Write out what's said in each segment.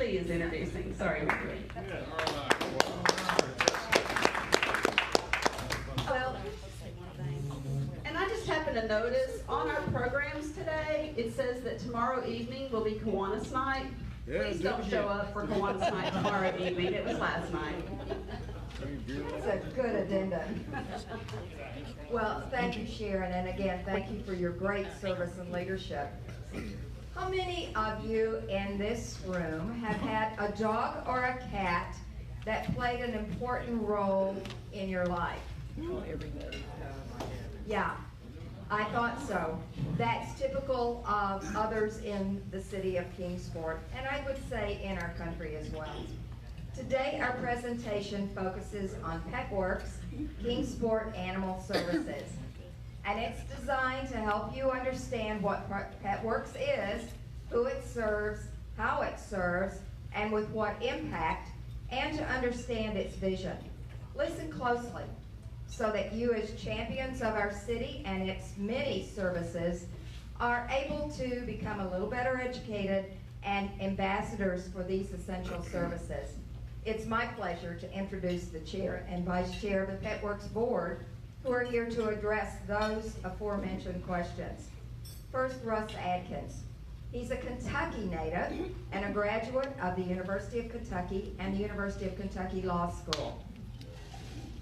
City is introducing. Sorry, Mary. Well, and I just happened to notice on our programs today, it says that tomorrow evening will be Kiwanis night. Please don't show up for Kiwanis night tomorrow evening. It was last night. It's a good addendum. Well, thank you, Sharon, and again, thank you for your great service and leadership. How many of you in this room have had a dog or a cat that played an important role in your life? Yeah, I thought so. That's typical of others in the city of Kingsport, and I would say in our country as well. Today, our presentation focuses on PETWorks, Kingsport Animal Services. And it's designed to help you understand what PETWorks is, who it serves, how it serves, and with what impact, and to understand its vision. Listen closely so that you as champions of our city and its many services are able to become a little better educated and ambassadors for these essential services. It's my pleasure to introduce the chair and vice chair of the PETWorks board who are here to address those aforementioned questions. First, Russ Adkins. He's a Kentucky native and a graduate of the University of Kentucky and the University of Kentucky Law School.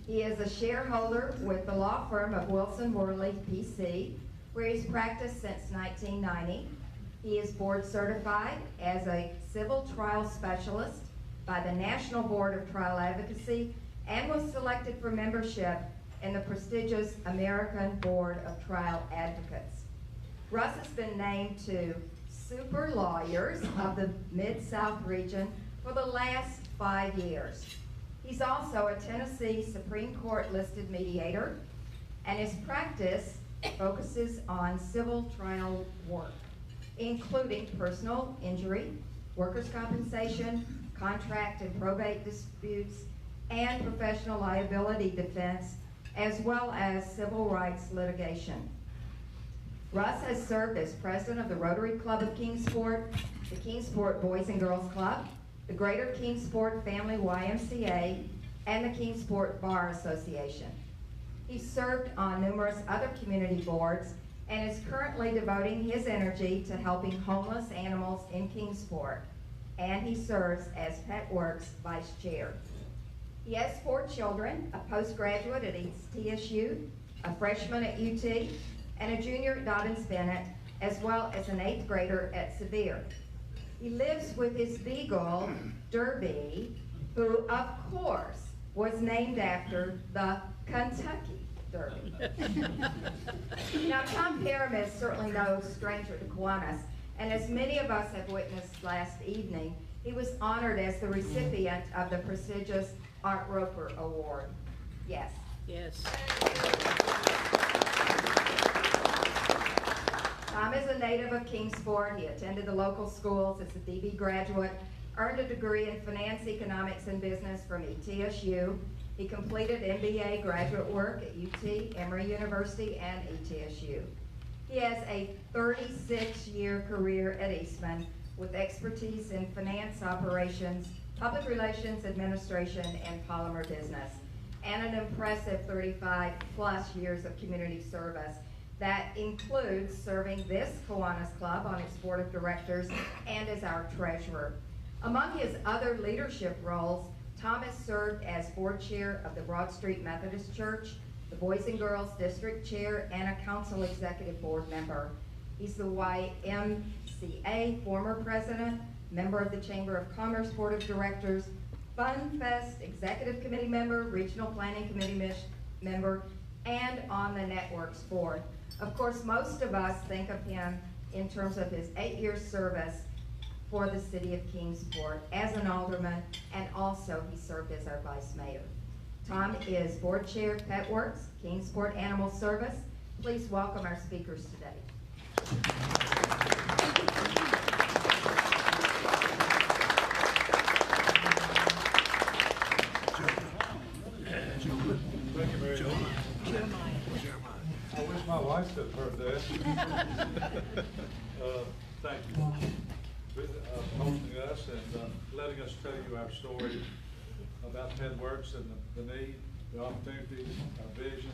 He is a shareholder with the law firm of Wilson Worley, PC, where he's practiced since 1990. He is board certified as a civil trial specialist by the National Board of Trial Advocacy and was selected for membership in the prestigious American Board of Trial Advocates. Russ has been named to Super Lawyers of the Mid-South region for the last 5 years. He's also a Tennessee Supreme Court listed mediator, and his practice focuses on civil trial work, including personal injury, workers' compensation, contract and probate disputes, and professional liability defense, as well as civil rights litigation. Russ has served as president of the Rotary Club of Kingsport, the Kingsport Boys and Girls Club, the Greater Kingsport Family YMCA, and the Kingsport Bar Association. He served on numerous other community boards and is currently devoting his energy to helping homeless animals in Kingsport, and he serves as PETWorks vice chair. He has 4 children, a postgraduate at East TSU, a freshman at UT, and a junior at Dobbins-Bennett, as well as an 8th grader at Sevier. He lives with his beagle, Derby, who, of course, was named after the Kentucky Derby. Now, Tom Parham is certainly no stranger to Kiwanis, and as many of us have witnessed last evening, he was honored as the recipient of the prestigious Art Roper Award. Yes. Yes. Tom is a native of Kingsport. He attended the local schools as a DB graduate, earned a degree in finance, economics, and business from ETSU. He completed MBA graduate work at UT, Emory University, and ETSU. He has a 36-year career at Eastman with expertise in finance operations, public relations, administration, and polymer business, and an impressive 35-plus years of community service. That includes serving this Kiwanis Club on its board of directors and as our treasurer. Among his other leadership roles, Tom has served as board chair of the Broad Street Methodist Church, the Boys and Girls District Chair, and a council executive board member. He's the YMCA former president, member of the Chamber of Commerce Board of Directors, Fun Fest Executive Committee member, Regional Planning Committee member, and on the Networks board. Of course, most of us think of him in terms of his 8-year service for the city of Kingsport as an alderman, and also he served as our vice mayor. Tom is board chair of PETWorks, Kingsport Animal Service. Please welcome our speakers today. Thank you very much. I wish my wife could have heard that. Thank you for hosting us, and and letting us tell you our story about PETWorks and the need, the opportunity, our vision,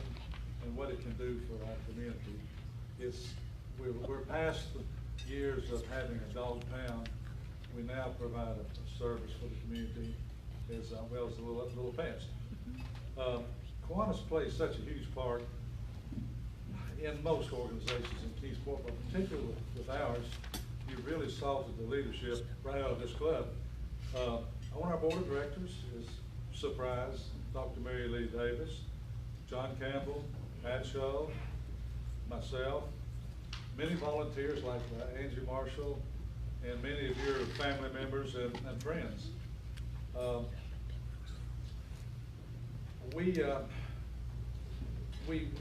and what it can do for our community. We're past the years of having a dog pound. We now provide a service for the community as well as a little past. Kiwanis plays such a huge part in most organizations in Kingsport, but particularly with ours. You really salted the leadership right out of this club. On our board of directors is surprise Dr. Mary Lee Davis, John Campbell, Adshaw, myself, many volunteers like Angie Marshall, and many of your family members and friends. We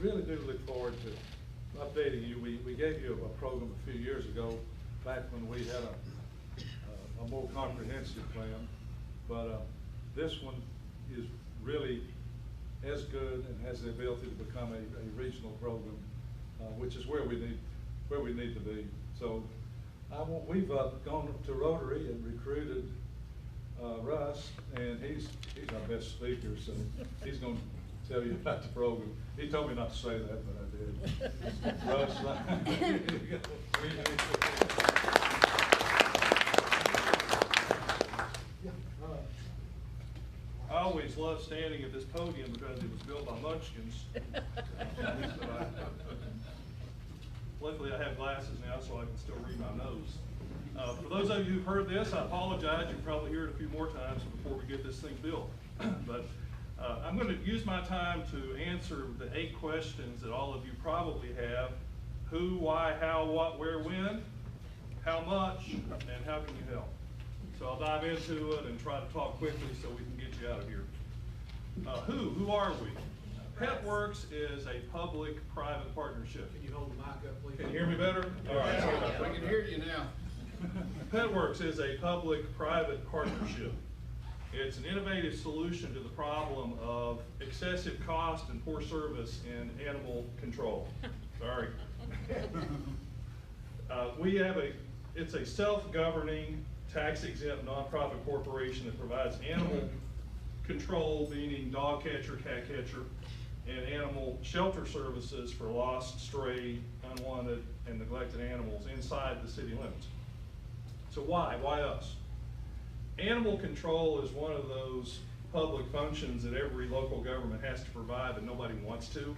really do look forward to updating you. We gave you a program a few years ago, back when we had a more comprehensive plan, but this one is really as good and has the ability to become a regional program, which is where we need to be. So we've gone to Rotary and recruited Russ, and he's our best speaker, so he's going to tell you about the program. He told me not to say that, but I did. Russ, I always love standing at this podium because it was built by munchkins. Luckily, I have glasses now, so I can still read my nose. For those of you who've heard this, I apologize. You'll probably hear it a few more times before we get this thing built. But I'm going to use my time to answer the 8 questions that all of you probably have. Who, why, how, what, where, when, how much, and how can you help? So I'll dive into it and try to talk quickly so we can get you out of here. Who are we? PETWorks is a public-private partnership. Can you hold the mic up, please? Can you hear me better? All right. Yeah, we can hear you now. PETWorks is a public-private partnership. It's an innovative solution to the problem of excessive cost and poor service in animal control. Sorry. It's a self-governing, tax-exempt nonprofit corporation that provides animal control, meaning dog catcher, cat catcher, and animal shelter services for lost, stray, unwanted, and neglected animals inside the city limits. So why? Why us? Animal control is one of those public functions that every local government has to provide, but nobody wants to.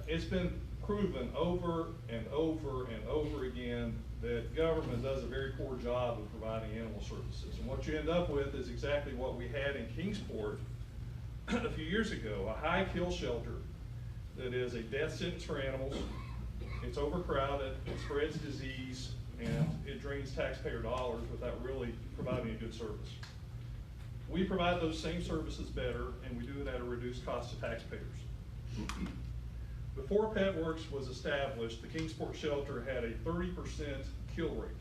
It's been proven over and over and over again that government does a very poor job of providing animal services. And what you end up with is exactly what we had in Kingsport a few years ago, a high kill shelter that is a death sentence for animals. It's overcrowded, it spreads disease, and it drains taxpayer dollars without really providing a good service. We provide those same services better, and we do it at a reduced cost to taxpayers. Before PETWorks was established, the Kingsport shelter had a 30% kill rate.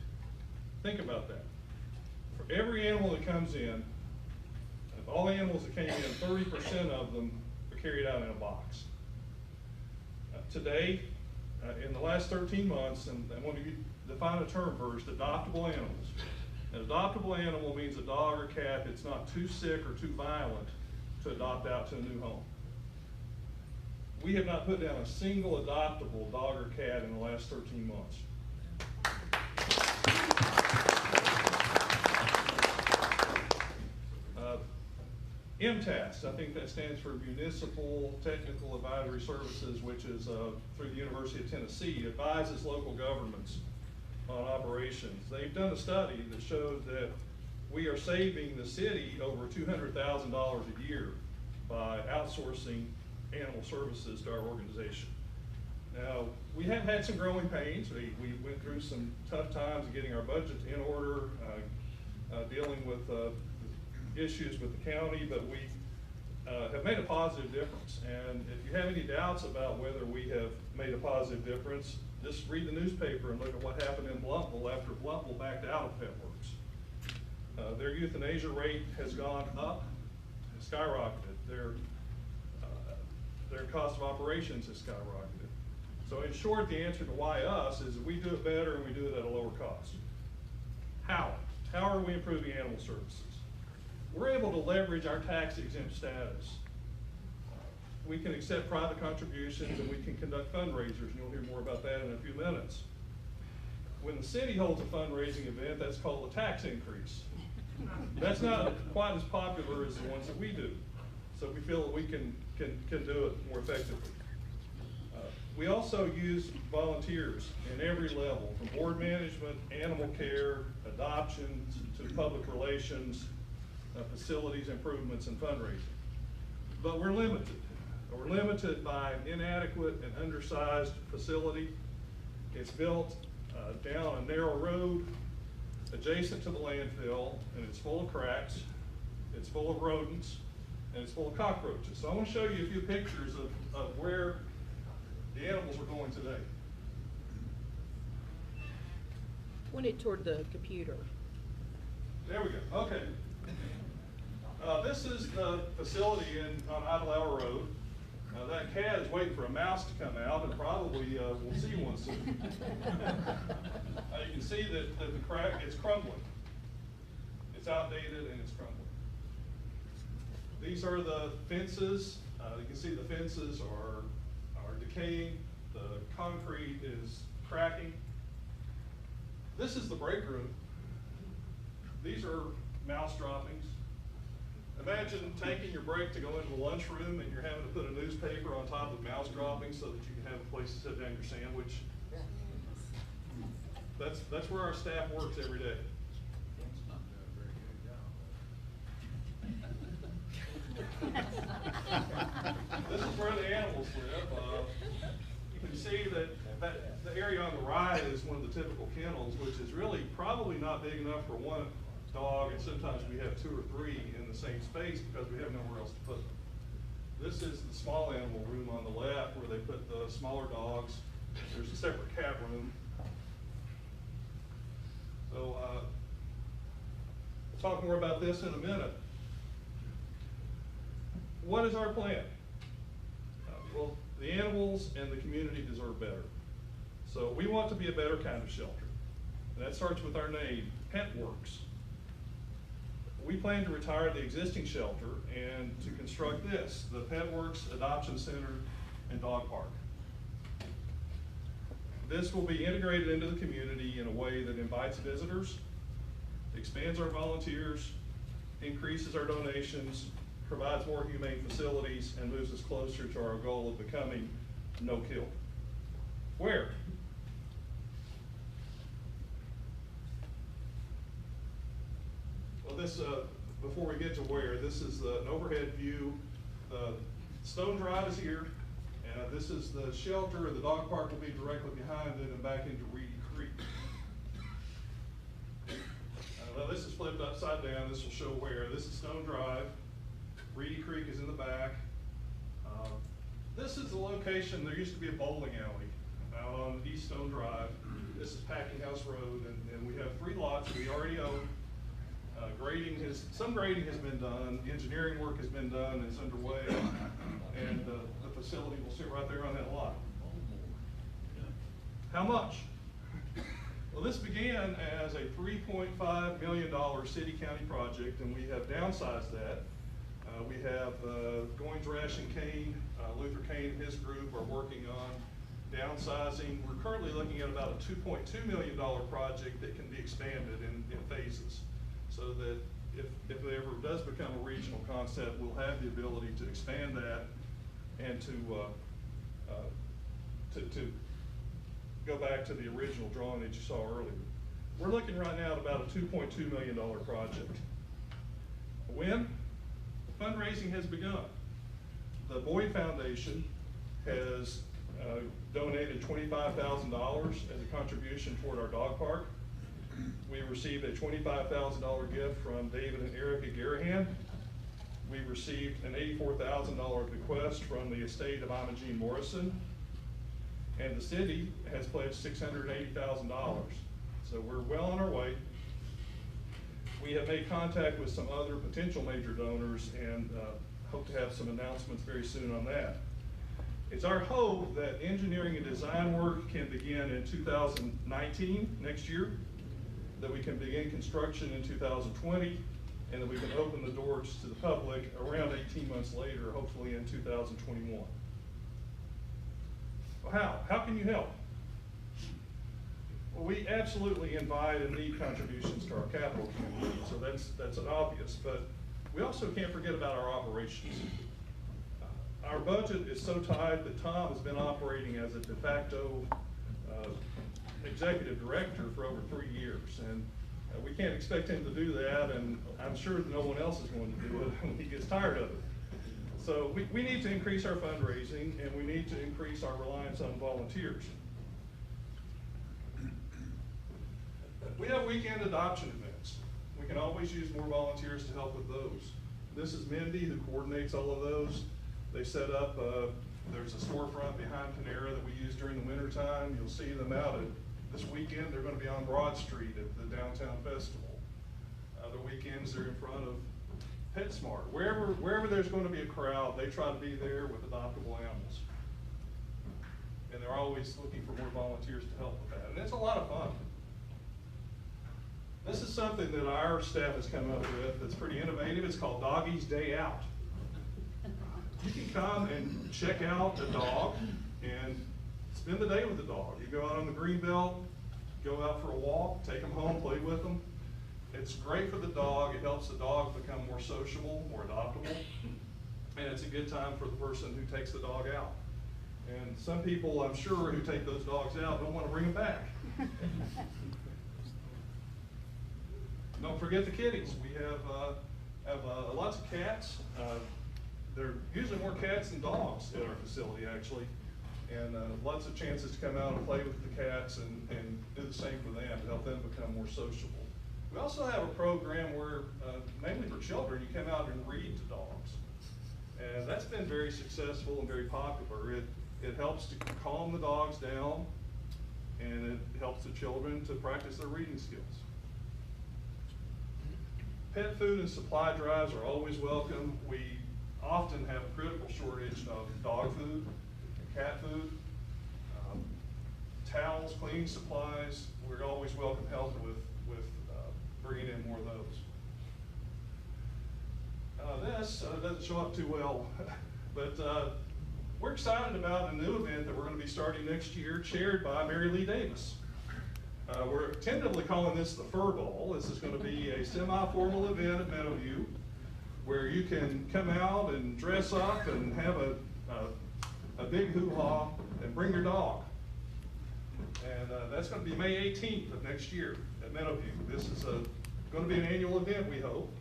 Think about that. For every animal that comes in, of all the animals that came in, 30% of them are carried out in a box. Today, in the last 13 months, and I want to define a term first, adoptable animals. An adoptable animal means a dog or cat that's not too sick or too violent to adopt out to a new home. We have not put down a single adoptable dog or cat in the last 13 months. MTAS, I think that stands for Municipal Technical Advisory Services, which is through the University of Tennessee, advises local governments on operations. They've done a study that shows that we are saving the city over $200,000 a year by outsourcing animal services to our organization. Now, we have had some growing pains. We went through some tough times getting our budget in order, dealing with issues with the county, but we have made a positive difference. And if you have any doubts about whether we have made a positive difference, just read the newspaper and look at what happened in Blountville after Blountville backed out of PETWorks. Their euthanasia rate has gone up, skyrocketed. Their cost of operations has skyrocketed. So in short, the answer to why us is we do it better and we do it at a lower cost. How? How are we improving animal services? We're able to leverage our tax exempt status. We can accept private contributions and we can conduct fundraisers, and you'll hear more about that in a few minutes. When the city holds a fundraising event, that's called a tax increase. That's not quite as popular as the ones that we do. So we feel that we can do it more effectively. We also use volunteers in every level, from board management, animal care, adoptions, to public relations, facilities improvements, and fundraising. But we're limited. We're limited by an inadequate and undersized facility. It's built down a narrow road adjacent to the landfill, and it's full of cracks, it's full of rodents, and it's full of cockroaches. So I want to show you a few pictures of where the animals are going today. Point it toward the computer. There we go, okay. This is the facility on Idle Hour Road. That cat is waiting for a mouse to come out, and probably we'll see one soon. You can see that the crack is crumbling. It's outdated and it's crumbling. These are the fences. You can see the fences are decaying. The concrete is cracking. This is the break room. These are mouse droppings. Imagine taking your break to go into the lunchroom and you're having to put a newspaper on top of mouse droppings so that you can have a place to sit down your sandwich. That's where our staff works every day. This is where the animals live. You can see that the area on the right is one of the typical kennels, which is really probably not big enough for one dog, and sometimes we have 2 or 3 in the same space because we have nowhere else to put them. This is the small animal room on the left where they put the smaller dogs. There's a separate cat room. So we'll talk more about this in a minute. What is our plan? Well, the animals and the community deserve better. So we want to be a better kind of shelter. And that starts with our name, PETWorks. We plan to retire the existing shelter and to construct this, the PETWorks Adoption Center and Dog Park. This will be integrated into the community in a way that invites visitors, expands our volunteers, increases our donations, provides more humane facilities, and moves us closer to our goal of becoming no-kill. Where? Well, this, before we get to where, this is an overhead view. The Stone Drive is here, and this is the shelter, and the dog park will be directly behind it and back into Reedy Creek. Now this is flipped upside down. This will show where. This is Stone Drive. Reedy Creek is in the back. This is the location. There used to be a bowling alley out on East Stone Drive. This is Packing House Road, and we have 3 lots we already own. Some grading has been done, engineering work has been done, and it's underway, and the facility will sit right there on that lot. How much? Well, this began as a $3.5 million city-county project, and we have downsized that. We have Goins, Rash, and Kane, Luther Kane and his group are working on downsizing. We're currently looking at about a $2.2 million project that can be expanded in phases, so that if it ever does become a regional concept, we'll have the ability to expand that and to go back to the original drawing that you saw earlier. We're looking right now at about a $2.2 million project. When? Fundraising has begun. The Boyd Foundation has donated $25,000 as a contribution toward our dog park. We received a $25,000 gift from David and Erica Garahan. We received an $84,000 bequest from the estate of Imogene Morrison. And the city has pledged $680,000. So we're well on our way. We have made contact with some other potential major donors and hope to have some announcements very soon on that. It's our hope that engineering and design work can begin in 2019, next year. that we can begin construction in 2020, and that we can open the doors to the public around 18 months later, hopefully in 2021. Well, how can you help? Well, we absolutely invite and need contributions to our capital campaign, so that's an obvious, but we also can't forget about our operations. Our budget is so tight that Tom has been operating as a de facto executive director for over 3 years, and we can't expect him to do that, and I'm sure that no one else is going to do it when he gets tired of it. So we need to increase our fundraising, and we need to increase our reliance on volunteers. We have weekend adoption events. We can always use more volunteers to help with those. This is Mindy, who coordinates all of those. They set up, there's a storefront behind Panera that we use during the winter time. You'll see them out this weekend. They're going to be on Broad Street at the downtown festival. Other weekends they're in front of PetSmart. Wherever there's going to be a crowd, they try to be there with adoptable animals. And they're always looking for more volunteers to help with that. And it's a lot of fun. This is something that our staff has come up with that's pretty innovative. It's called Doggy's Day Out. You can come and check out a dog and spend the day with the dog. You go out on the greenbelt, go out for a walk, take them home, play with them. It's great for the dog. It helps the dog become more sociable, more adoptable, and it's a good time for the person who takes the dog out. And some people, I'm sure, who take those dogs out don't want to bring them back. Don't forget the kitties. We have lots of cats. There are usually more cats than dogs at our facility, actually, and lots of chances to come out and play with the cats and do the same for them to help them become more sociable. We also have a program where, mainly for children, you come out and read to dogs. And that's been very successful and very popular. It helps to calm the dogs down, and it helps the children to practice their reading skills. Pet food and supply drives are always welcome. We often have a critical shortage of dog food and cat food, towels, cleaning supplies. We're always welcome help with bringing in more of those. This doesn't show up too well, but we're excited about a new event that we're going to be starting next year, chaired by Mary Lee Davis. We're tentatively calling this the Fur Ball. This is going to be a semi-formal event at Meadowview where you can come out and dress up and have a big hoo-ha and bring your dog. And that's going to be May 18th of next year at Meadowview. This is going to be an annual event, we hope.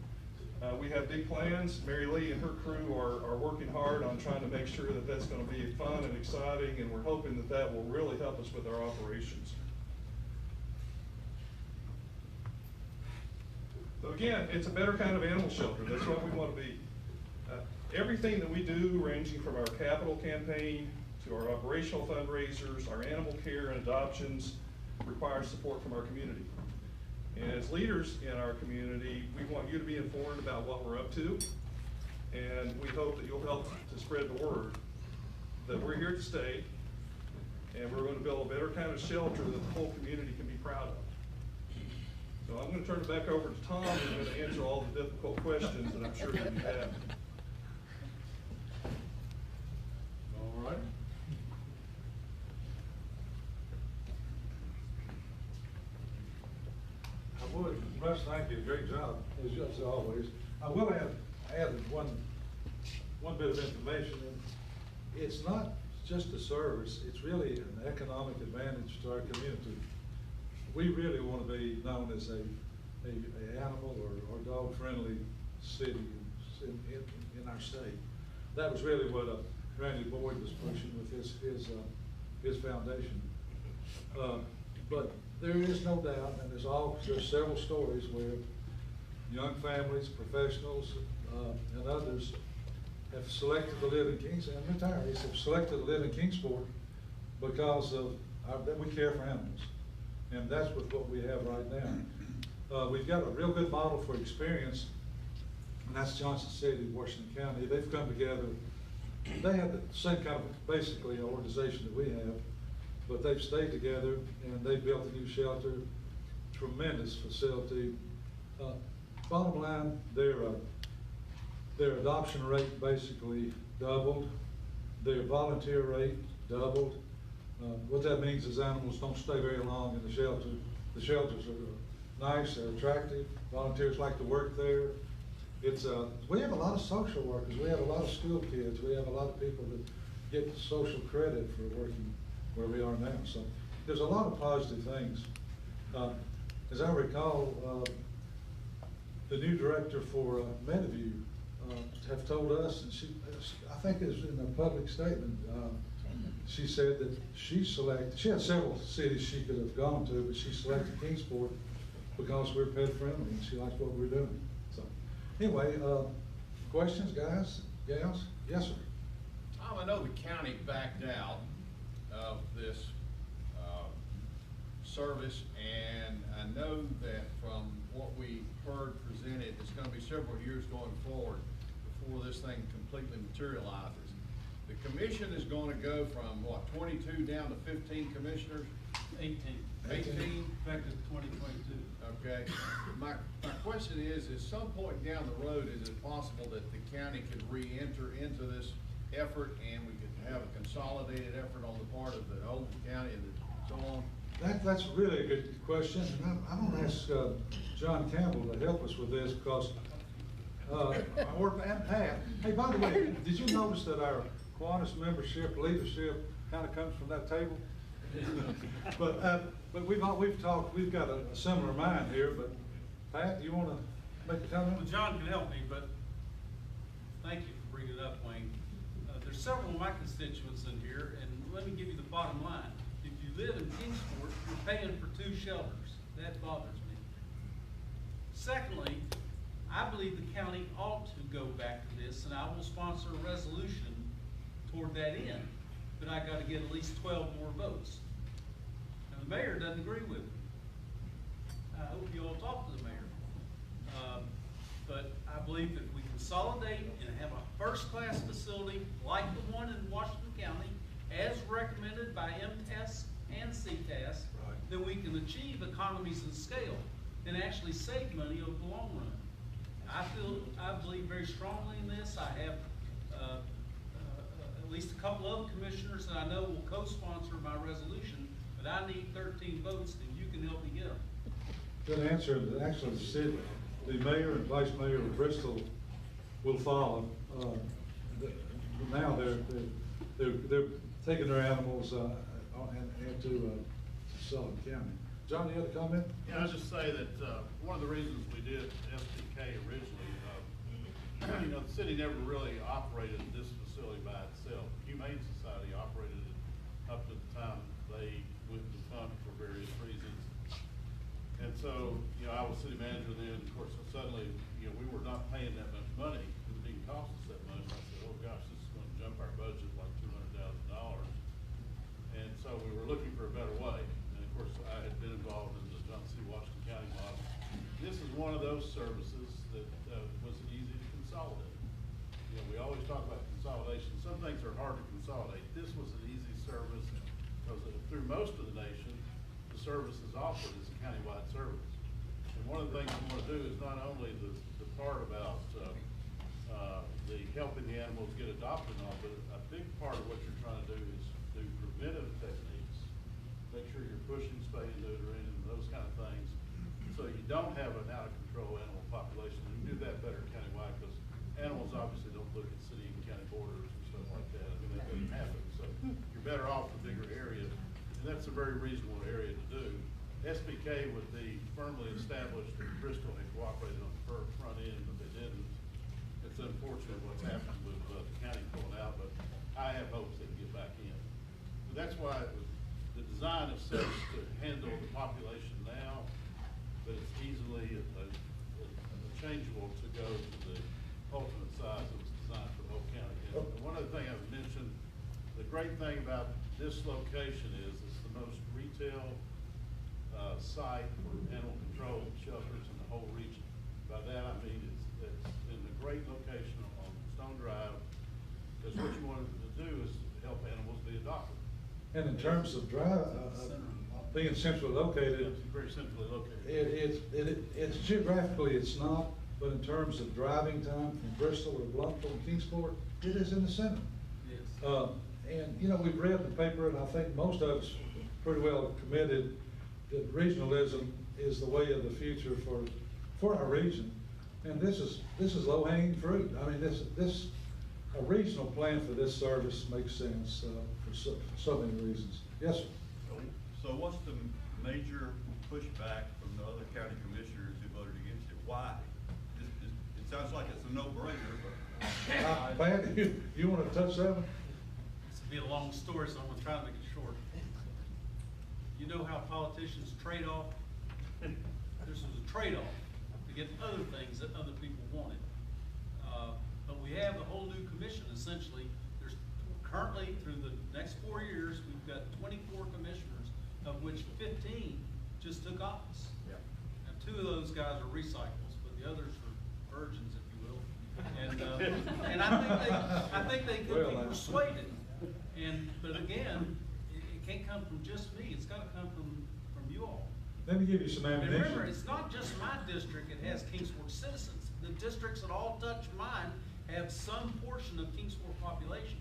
We have big plans. Mary Lee and her crew are working hard on trying to make sure that that's going to be fun and exciting, and we're hoping that that will really help us with our operations. So again, it's a better kind of animal shelter. That's what we want to be. Everything that we do, ranging from our capital campaign to our operational fundraisers, our animal care and adoptions, requires support from our community. And as leaders in our community, we want you to be informed about what we're up to, and we hope that you'll help to spread the word that we're here to stay, and we're going to build a better kind of shelter that the whole community can be proud of. So I'm going to turn it back over to Tom, who's going to answer all the difficult questions that I'm sure that you have. All right. I would, Russ, thank you, great job, as always. I will add one bit of information. It's not just a service, it's really an economic advantage to our community. We really want to be known as a animal or dog-friendly city in our state. That was really what Randy Boyd was pushing with his foundation. But there is no doubt, and there's several stories where young families, professionals, and others have selected to live in Kingsport, and retirees have selected to live in Kingsport because of that we care for animals. And that's what we have right now. We've got a real good model for experience, and that's Johnson City, Washington County. They've come together. They have the same kind of, basically, organization that we have, but they've stayed together, and they've built a new shelter, tremendous facility. Bottom line, their adoption rate basically doubled. Their volunteer rate doubled. What that means is animals don't stay very long in the shelter. The shelters are nice, they're attractive. Volunteers like to work there. We have a lot of social workers. We have a lot of school kids. We have a lot of people that get social credit for working where we are now. So there's a lot of positive things. As I recall, the new director for Meadowview have told us, and I think it was in a public statement, she said that she had several cities she could have gone to, but she selected Kingsport because we're pet friendly and she likes what we're doing. So anyway, questions, guys, gals? Yes, sir. Tom, I know the county backed out of this service, and I know that from what we heard presented, it's going to be several years going forward before this thing completely materializes. The commission is going to go from, what, 22 down to 15 commissioners? 18. 18? Effective 2022. Okay. My question is, at some point down the road, is it possible that the county could re-enter into this effort and we could have a consolidated effort on the part of the whole county and so on? That's really a good question. And I'm going to ask John Campbell to help us with this because, and Pat, hey, by the way, did you notice that our Kiwanis membership leadership kind of comes from that table? But we've talked, we've got a similar mind here, but Pat, do you want to make a comment? Well, John can help me, but thank you for bringing it up, Wayne. There's several of my constituents in here, and let me give you the bottom line. If you live in Kingsport, you're paying for 2 shelters. That bothers me. Secondly, I believe the county ought to go back to this, and I will sponsor a resolution toward that end. But I got to get at least 12 more votes. Now, the mayor doesn't agree with me. I hope you all talk to the mayor. But I believe that if we consolidate and have a first-class facility like the one in Washington County, as recommended by MTS and CTAS, then we can achieve economies of scale and actually save money over the long run. I believe very strongly in this. I have at least a couple other commissioners that I know will co-sponsor my resolution, but I need 13 votes, and you can help me get them. Good answer. Actually, the mayor and vice mayor of Bristol will follow. Now they're taking their animals into Sullivan County. John, you had a comment? Yeah, I'll just say that one of the reasons we did SPK originally, you know, the city never really operated this facility by itself. Humane Society operated it up to the time they went defunct for various reasons. And so, you know, I was city manager then, of course, suddenly, you know, we were not paying that much money. It didn't cost us that much. I said, oh gosh, this is going to jump our budget like $200,000. And so we were looking for a better way. And of course, I had been involved in the Johnson C. Washington County model. This is one of those services that was easy to consolidate. You know, we always talk about consolidation. Some things are hard to consolidate. This was an easy service because through most of the nation, the service is offered as a countywide service. And one of the things we want to do is not only the part about the helping the animals get adopted and all, but a big part of what you're trying to do is do preventive techniques. Make sure you're pushing spay and neutering and those kind of things, so you don't have an out of control animal population. You can do that better countywide because animals obviously don't look at city and county borders and stuff like that. I mean, that doesn't happen. So you're better off in bigger areas, and that's a very reasonable area to do. SPK would be firmly established in Bristol and cooperated on the front end, but they didn't. It's unfortunate what's happened with the county pulling out, but I have hopes they can get back in. So that's why the design is such to handle the population now, but it's easily changeable to go to the ultimate size that was designed for the whole county. And one other thing I would mention, the great thing about this location is it's the most retail site for animal control shelters in the whole region. By that I mean it's in a great location on Stone Drive, because what you wanted to do is help animals be adopted. And in terms of being centrally located, It's very centrally located. it's geographically, it's not, but in terms of driving time from Bristol or Bluntville and Kingsport, it is in the center. Yes. And, you know, we've read the paper, and I think most of us pretty well committed that regionalism is the way of the future for our region. And this is low-hanging fruit. I mean, a regional plan for this service makes sense for so many reasons. Yes, sir. So what's the major pushback from the other county commissioners who voted against it? Why? It sounds like it's a no-brainer, but. Pat, you want to touch that one? This will be a long story, so I'm gonna try to make it short. You know how politicians trade off? This was a trade-off to get other things that other people wanted. But we have a whole new commission, essentially. There's currently, through the next 4 years, we've got 24 commissioners, of which 15 just took office. Yeah. And 2 of those guys are recycles, but the others are virgins, if you will. And I think they could be persuaded. But again, it can't come from just me. It's got to come from you all. Let me give you some And ammunition. remember, it's not just my district. It has Kingsport citizens. The districts that all touch mine have some portion of Kingsport population.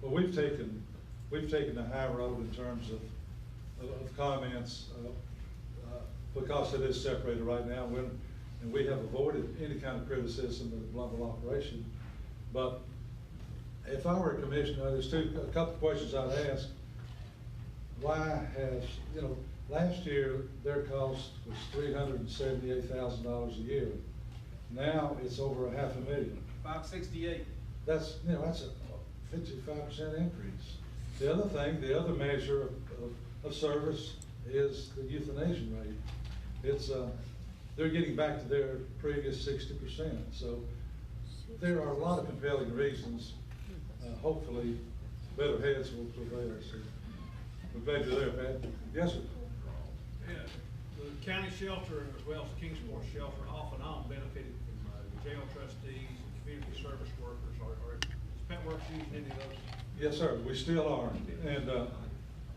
Well, we've taken the high road in terms of comments, because it is separated right now, and we have avoided any kind of criticism of the Bluntville operation. But if I were a commissioner, there's a couple of questions I'd ask. Why has, last year their cost was $378,000 a year. Now it's over $500,000. 568. That's a 55% increase. The other measure of service is the euthanasia rate. They're getting back to their previous 60%. So there are a lot of compelling reasons. Hopefully, better heads will prevail. So we're glad you're there, Pat. Yes, sir. Yeah, the county shelter as well as Kingsport shelter off and on benefited from jail trustees and community service workers. Is PETWorks using any of those? Yes, sir. We still are,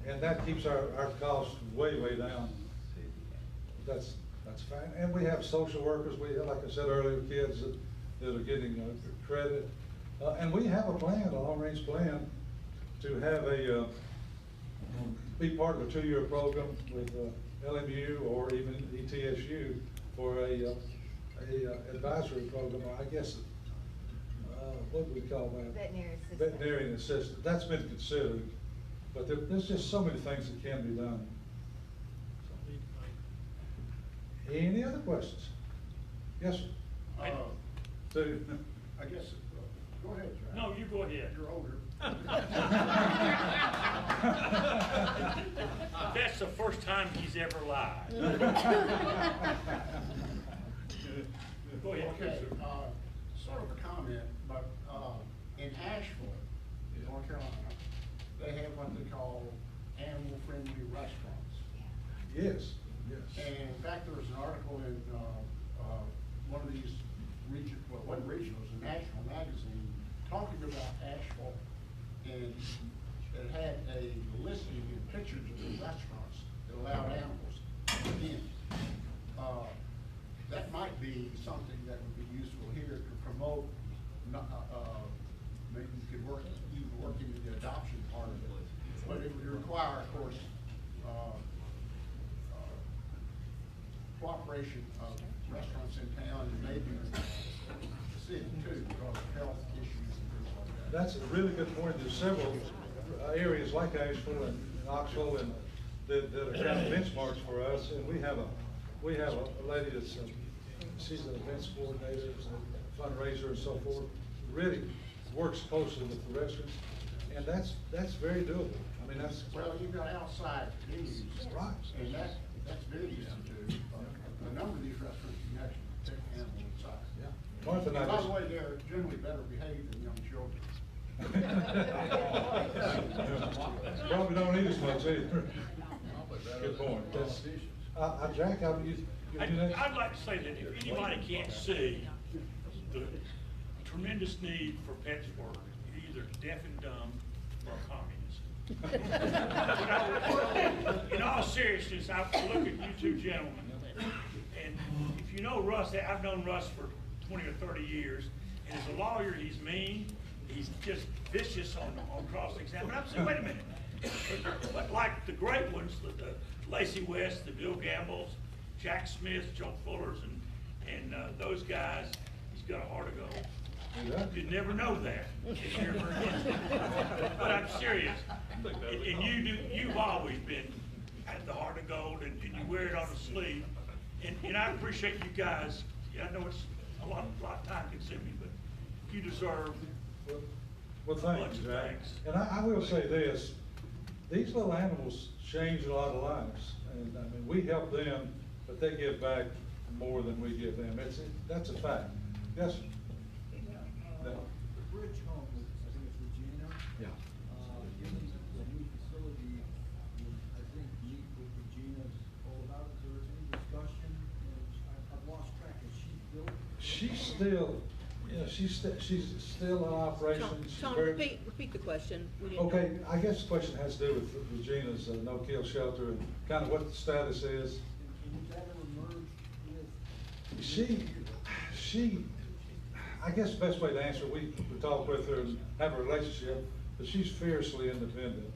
and that keeps our costs way down. That's fine. And we have social workers. We have, like I said earlier, kids that are getting credit, and we have a plan, a long-range plan, to have be part of a 2-year program with LMU or even ETSU for a advisory program. I guess what do we call that? Veterinary assistant. Veterinarian assistant. That's been considered, but there's just so many things that can be done. Any other questions? Yes, sir. I guess, go ahead, Jack. No, you go ahead. You're older. That's the first time he's ever lied. Go ahead. Okay, sort of a comment, but in Asheville, North Carolina, they have what they call animal-friendly restaurants. Yes. And in fact, there was an article in one of these well, it wasn't regional, it was a national magazine, talking about Asheville, and it had a listing and pictures of the restaurants that allowed animals in. That might be something that would be useful here to promote, maybe you could work into the adoption part of it, but it would require, of course, cooperation of restaurants in town and maybe the city too, because of health issues and things like that. That's a really good point. There's several areas like Asheville and Knoxville and that are kind of benchmarks for us. And we have a lady that's she's an events coordinator, a fundraiser, and so forth. Really works closely with the restaurants, and that's very doable. I mean, that's Well, you've got outside venues. right. And that's very easy to do. A number of these restaurants, you can actually take animals inside. Yeah. Martha and I By just- the way, they're generally better behaved than young children. Probably don't eat as much either. Good point. Jack, how about you? I'd like to say that if anybody can't see the tremendous need for PETWorks, you're either deaf and dumb or communist. In all seriousness, I look at you two gentlemen, and if you know Russ, I've known Russ for 20 or 30 years, and as a lawyer, he's mean, he's just vicious on cross-examination. I'm saying, wait a minute, but like the great ones, the Lacey West, the Bill Gambles, Jack Smith, Joe Fullers, and those guys, he's got a heart of gold. You never know that. But I'm serious. And you've always been at the heart of gold, and you wear it on the sleeve. And I appreciate you guys. I know it's a lot of time consuming, but you deserve Well, thanks, Jack. thanks. And I will say this, these little animals change a lot of lives. And I mean, we help them, but they give back more than we give them. That's a fact. Yes, sir. The bridge home, I think it's Regina. Yeah. Given the new facility, would, I think, meet what Regina's all about. Is there any discussion? I've lost track. Is she built? She's still, she's still in operation. She's Tom, very- repeat the question. We didn't Okay, know. I guess the question has to do with Regina's no-kill shelter and kind of what the status is. And was that ever merged with? She, I guess the best way to answer, we talk with her and have a relationship, but she's fiercely independent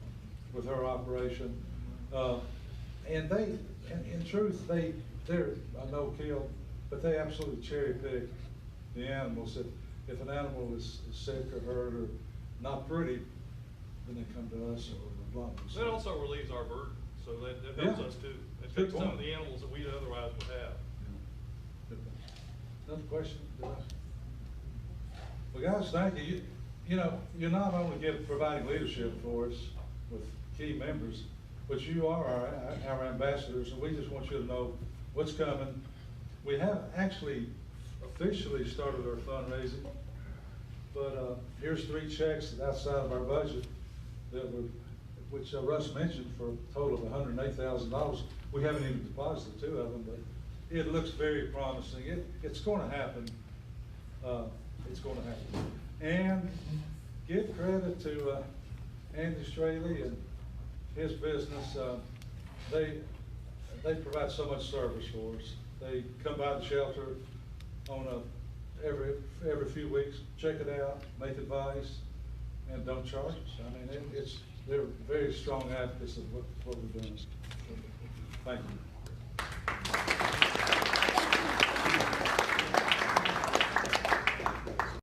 with her operation. And they, in truth, they're a no-kill, but they absolutely cherry pick the animals. If an animal is sick or hurt or not pretty, then they come to us or blah, blah. That also relieves our burden, so that helps Yeah. us too. It Good takes some of point. the animals that we otherwise would have. Another question? Well, guys, thank you. You know, you're not only providing leadership for us with key members, but you are our ambassadors, and we just want you to know what's coming. We have actually officially started our fundraising, but here's 3 checks outside of our budget which Russ mentioned, for a total of $108,000. We haven't even deposited 2 of them, but it looks very promising. It's going to happen. It's going to happen. And give credit to Andy Straley and his business. They provide so much service for us. They come by the shelter on every few weeks, check it out, make advice, and don't charge us. I mean, they're very strong advocates of what we're doing. Thank you.